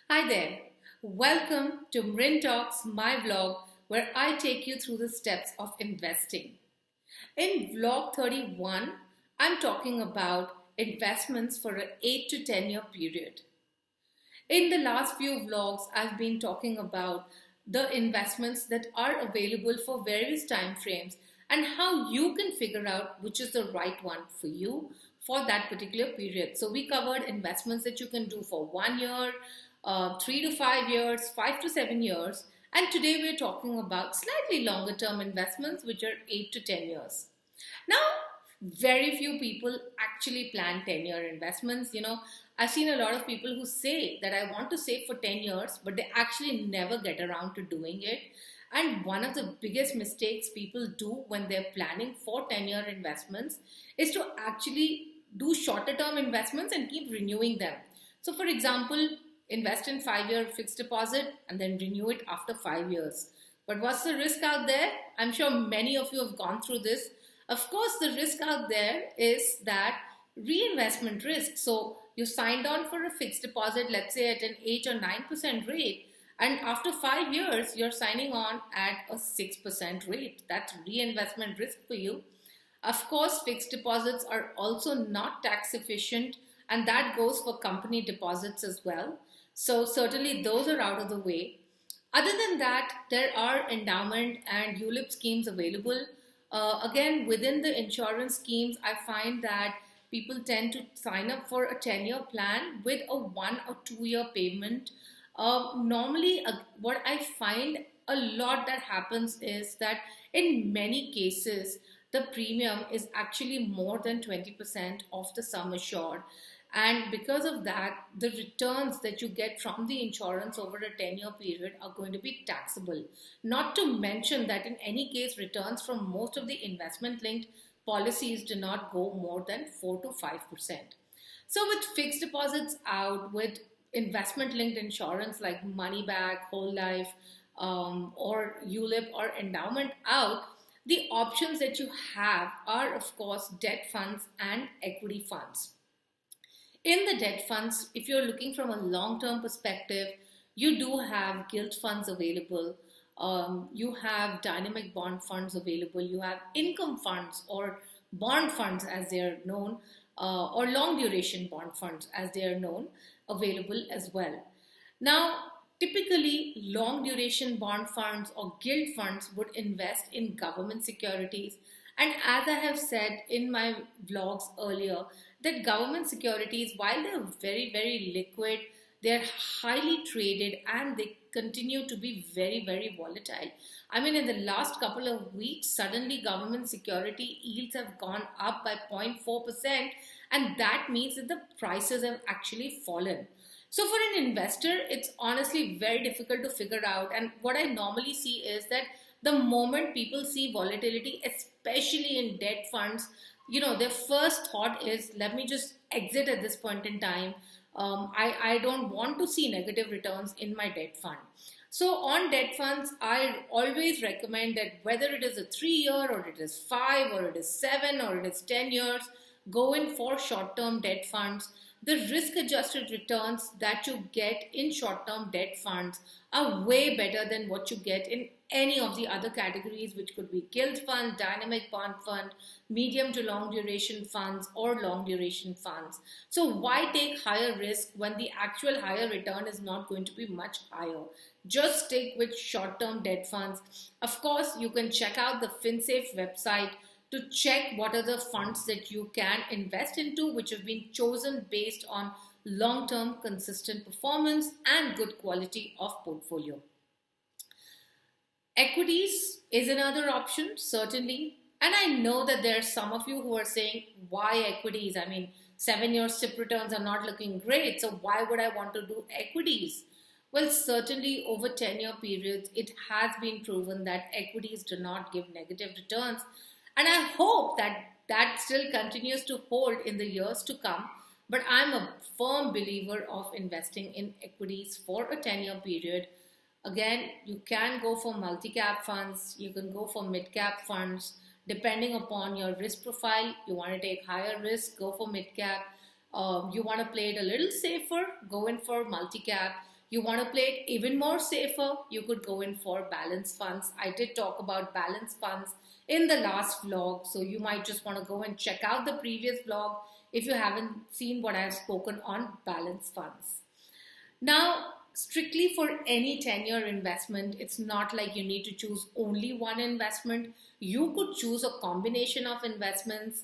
Hi there. Welcome to Mrin Talks, my vlog, where I take you through the steps of investing. In vlog 31, I'm talking about investments for an 8 to 10 year period. In the last few vlogs, I've been talking about the investments that are available for various time frames and how you can figure out which is the right one for you for that particular period. So we covered investments that you can do for 1 year, 3 to 5 years, 5 to 7 years, and today we're talking about slightly longer term investments, which are 8 to 10 years. Now, very few people actually plan 10-year investments. I've seen a lot of people who say that I want to save for 10 years, but they actually never get around to doing it. And one of the biggest mistakes people do when they're planning for 10-year investments is to actually do shorter term investments and keep renewing them. So, for example, invest in 5 year fixed deposit and then renew it after 5 years. But what's the risk out there? I'm sure many of you have gone through this. Of course, the risk out there is that reinvestment risk. So you signed on for a fixed deposit, let's say at an 8 or 9% rate, and after 5 years, you're signing on at a 6% rate. That's reinvestment risk for you. Of course, fixed deposits are also not tax efficient, and that goes for company deposits as well. So, certainly, those are out of the way. Other than that, there are endowment and ULIP schemes available. Again, within the insurance schemes, I find that people tend to sign up for a 10-year plan with a 1 or 2 year payment. Normally, what I find a lot that happens is that in many cases, the premium is actually more than 20% of the sum assured. And because of that, the returns that you get from the insurance over a 10-year period are going to be taxable. Not to mention that in any case, returns from most of the investment linked policies do not go more than 4 to 5%. So, with fixed deposits out, with investment linked insurance like money back, whole life, or ULIP or endowment out, the options that you have are, of course, debt funds and equity funds. In the debt funds, if you're looking from a long term perspective, you do have gilt funds available. You have dynamic bond funds available. You have income funds or bond funds as they are known, or long duration bond funds as they are known, available as well. Now, typically, long duration bond funds or gilt funds would invest in government securities. And as I have said in my vlogs earlier, that government securities, while they're very, very liquid, they're highly traded and they continue to be very, very volatile. I mean, in the last couple of weeks, suddenly government security yields have gone up by 0.4%, and that means that the prices have actually fallen. So, for an investor, it's honestly very difficult to figure out. And what I normally see is that the moment people see volatility, especially in debt funds, their first thought is, let me just exit at this point in time. I don't want to see negative returns in my debt fund. So on debt funds, I always recommend that whether it is a 3 year or it is 5 or it is 7 or it is 10 years, go in for short term debt funds. The risk adjusted returns that you get in short term debt funds are way better than what you get in any of the other categories, which could be gilt fund, dynamic bond fund, medium to long duration funds, or long duration funds. So, why take higher risk when the actual higher return is not going to be much higher? Just stick with short term debt funds. Of course, you can check out the FinSafe website to check what are the funds that you can invest into, which have been chosen based on long term consistent performance and good quality of portfolio. Equities is another option, certainly. And I know that there are some of you who are saying, why equities? I mean, 7 year SIP returns are not looking great, so why would I want to do equities? Well, certainly over 10-year periods, it has been proven that equities do not give negative returns. And I hope that that still continues to hold in the years to come. But I'm a firm believer of investing in equities for a 10-year period. Again, you can go for multi-cap funds, you can go for mid-cap funds, depending upon your risk profile. You want to take higher risk, go for mid-cap. You want to play it a little safer, go in for multi-cap. You want to play it even more safer, you could go in for balance funds. I did talk about balance funds in the last vlog, so you might just want to go and check out the previous vlog if you haven't seen what I've spoken on balance funds. Now, strictly for any 10-year investment, it's not like you need to choose only one investment. You could choose a combination of investments.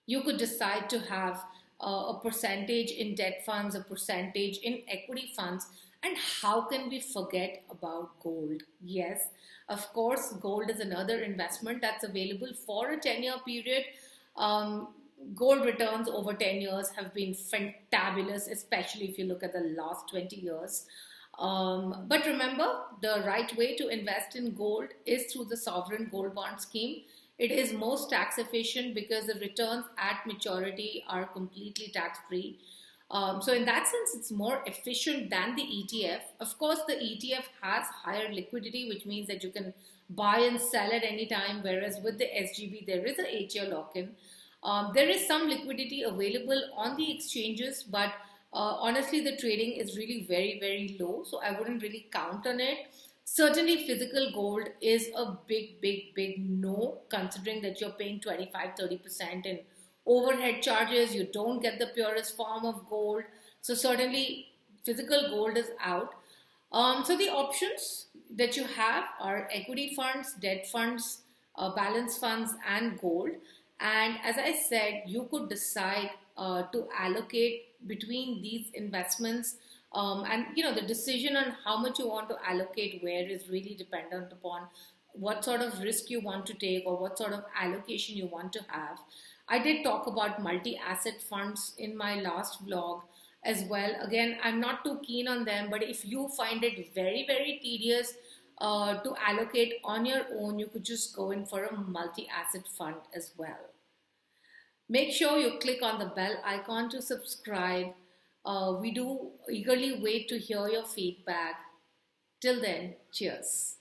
You could decide to have a percentage in debt funds, a percentage in equity funds. And how can we forget about gold? Yes, of course, gold is another investment that's available for a 10-year period. Um, Gold returns over 10 years have been fantabulous, especially if you look at the last 20 years. But remember, the right way to invest in gold is through the sovereign gold bond scheme. It is most tax efficient because the returns at maturity are completely tax free. So in that sense, it's more efficient than the ETF. Of course, the ETF has higher liquidity, which means that you can buy and sell at any time, whereas with the SGB, there is a 8-year lock-in. There is some liquidity available on the exchanges, but honestly, the trading is really very, very low. So I wouldn't really count on it. Certainly, physical gold is a big, big, big no, considering that you're paying 25-30% in overhead charges. You don't get the purest form of gold. So certainly, physical gold is out. So the options that you have are equity funds, debt funds, balance funds, and gold. And as I said, you could decide to allocate between these investments. And the decision on how much you want to allocate where is really dependent upon what sort of risk you want to take or what sort of allocation you want to have. I did talk about multi-asset funds in my last vlog as well. Again, I'm not too keen on them, but if you find it very, very tedious to allocate on your own, you could just go in for a multi-asset fund as well. Make sure you click on the bell icon to subscribe. We do eagerly wait to hear your feedback. Till then, cheers.